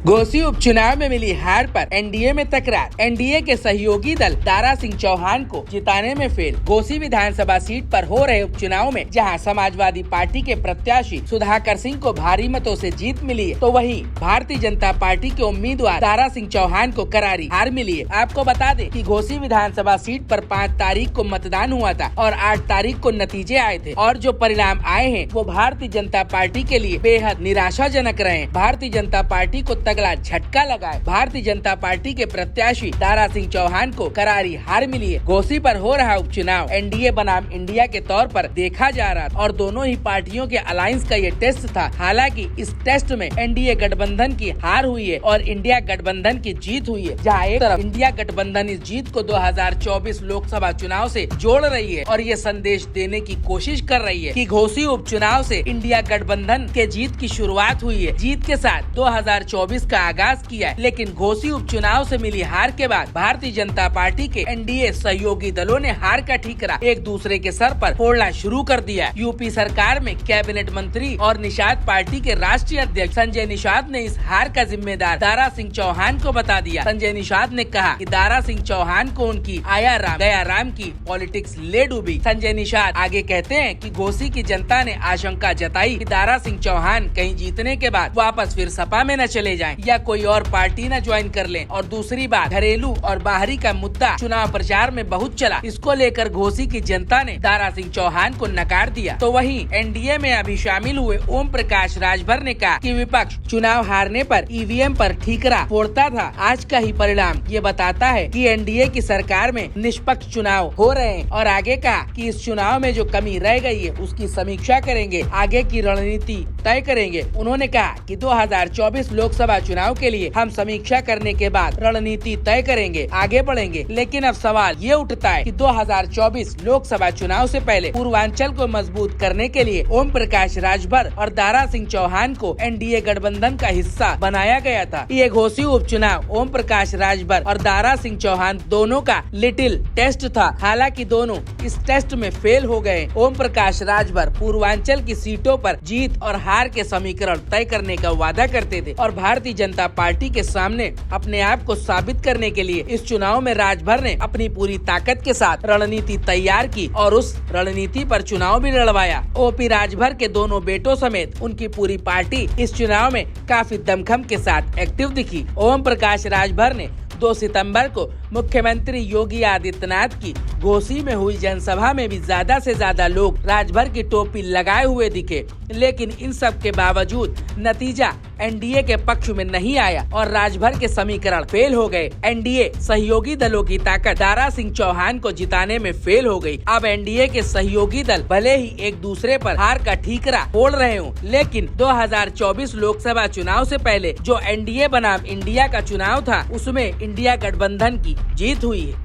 घोसी उपचुनाव में मिली हार पर एनडीए में तकरार। एनडीए के सहयोगी दल दारा सिंह चौहान को जिताने में फेल। घोसी विधानसभा सीट पर हो रहे उपचुनाव में जहां समाजवादी पार्टी के प्रत्याशी सुधाकर सिंह को भारी मतों से जीत मिली है, तो वहीं भारतीय जनता पार्टी के उम्मीदवार दारा सिंह चौहान को करारी हार मिली है। आपको बता दें कि घोसी विधानसभा सीट पर 5 तारीख को मतदान हुआ था और 8 तारीख को नतीजे आए थे और जो परिणाम आए हैं वो भारतीय जनता पार्टी के लिए बेहद निराशाजनक रहे हैं। भारतीय जनता पार्टी को तगड़ा झटका लगा है। भारतीय जनता पार्टी के प्रत्याशी दारा सिंह चौहान को करारी हार मिली है। घोसी पर हो रहा उपचुनाव एनडीए बनाम इंडिया के तौर पर देखा जा रहा था और दोनों ही पार्टियों के अलायंस का ये टेस्ट था। हालांकि इस टेस्ट में एनडीए गठबंधन की हार हुई है और इंडिया गठबंधन की जीत हुई है। जहाँ एक तरफ इंडिया गठबंधन इस जीत को 2024 लोकसभा चुनाव से जोड़ रही है और ये संदेश देने की कोशिश कर रही है कि घोसी उपचुनाव से इंडिया गठबंधन के जीत की शुरुआत हुई है। जीत के साथ 2024 का आगाज किया है, लेकिन घोसी उपचुनाव से मिली हार के बाद भारतीय जनता पार्टी के एनडीए सहयोगी दलों ने हार का ठीकरा एक दूसरे के सर पर फोड़ना शुरू कर दिया। यूपी सरकार में कैबिनेट मंत्री और निषाद पार्टी के राष्ट्रीय अध्यक्ष संजय निषाद ने इस हार का जिम्मेदार दारा सिंह चौहान को बता दिया। संजय निषाद ने कहा कि दारा सिंह चौहान को उनकी आया राम गया राम की पॉलिटिक्स ले डूबी। संजय निषाद आगे कहते हैं कि घोसी की जनता ने आशंका जताई कि दारा सिंह चौहान कहीं जीतने के बाद वापस फिर सपा में न चले जाएं या कोई और पार्टी न ज्वाइन कर लें। और दूसरी बात, घरेलू और बाहरी का मुद्दा चुनाव प्रचार में बहुत चला। इसको लेकर घोसी की जनता ने दारा सिंह चौहान को नकार दिया। तो वहीं एनडीए में अभी शामिल हुए ओम प्रकाश राजभर ने कहा कि विपक्ष चुनाव हारने पर ईवीएम पर ठीकरा फोड़ता था। आज का ही परिणाम ये बताता है कि एनडीए की सरकार में निष्पक्ष चुनाव हो रहे हैं। और आगे कहा कि इस चुनाव में जो कमी रह गई है उसकी समीक्षा करेंगे, आगे की रणनीति तय करेंगे। उन्होंने कहा कि 2024 लोकसभा चुनाव के लिए हम समीक्षा करने के बाद रणनीति तय करेंगे, आगे बढ़ेंगे। लेकिन अब सवाल ये उठता है कि 2024 लोकसभा चुनाव से पहले पूर्वांचल को मजबूत करने के लिए ओम प्रकाश राजभर और दारा सिंह चौहान को एनडीए गठबंधन का हिस्सा बनाया गया था। ये घोसी उपचुनाव ओम प्रकाश राजभर और दारा सिंह चौहान दोनों का लिटिल टेस्ट था। हालांकि दोनों इस टेस्ट में फेल हो गए। ओम प्रकाश राजभर पूर्वांचल की सीटों पर जीत और हार के समीकरण तय करने का वादा करते थे और भारतीय जनता पार्टी के सामने अपने आप को साबित करने के लिए इस चुनाव में राजभर ने अपनी पूरी ताकत के साथ रणनीति तैयार की और उस रणनीति पर चुनाव भी लड़वाया। ओपी राजभर के दोनों बेटों समेत उनकी पूरी पार्टी इस चुनाव में काफी दमखम के साथ एक्टिव दिखी। ओम प्रकाश राजभर ने 2 सितंबर को मुख्यमंत्री योगी आदित्यनाथ की घोसी में हुई जनसभा में भी ज्यादा से ज्यादा लोग राजभर की टोपी लगाए हुए दिखे। लेकिन इन सब के बावजूद नतीजा एनडीए के पक्ष में नहीं आया और राजभर के समीकरण फेल हो गए। एनडीए सहयोगी दलों की ताकत दारा सिंह चौहान को जिताने में फेल हो गई। अब एनडीए के सहयोगी दल भले ही एक दूसरे पर हार का ठीकरा फोड़ रहे हों, लेकिन 2024 लोकसभा चुनाव से पहले जो एनडीए बनाम इंडिया का चुनाव था उसमें इंडिया गठबंधन की जीत हुई है।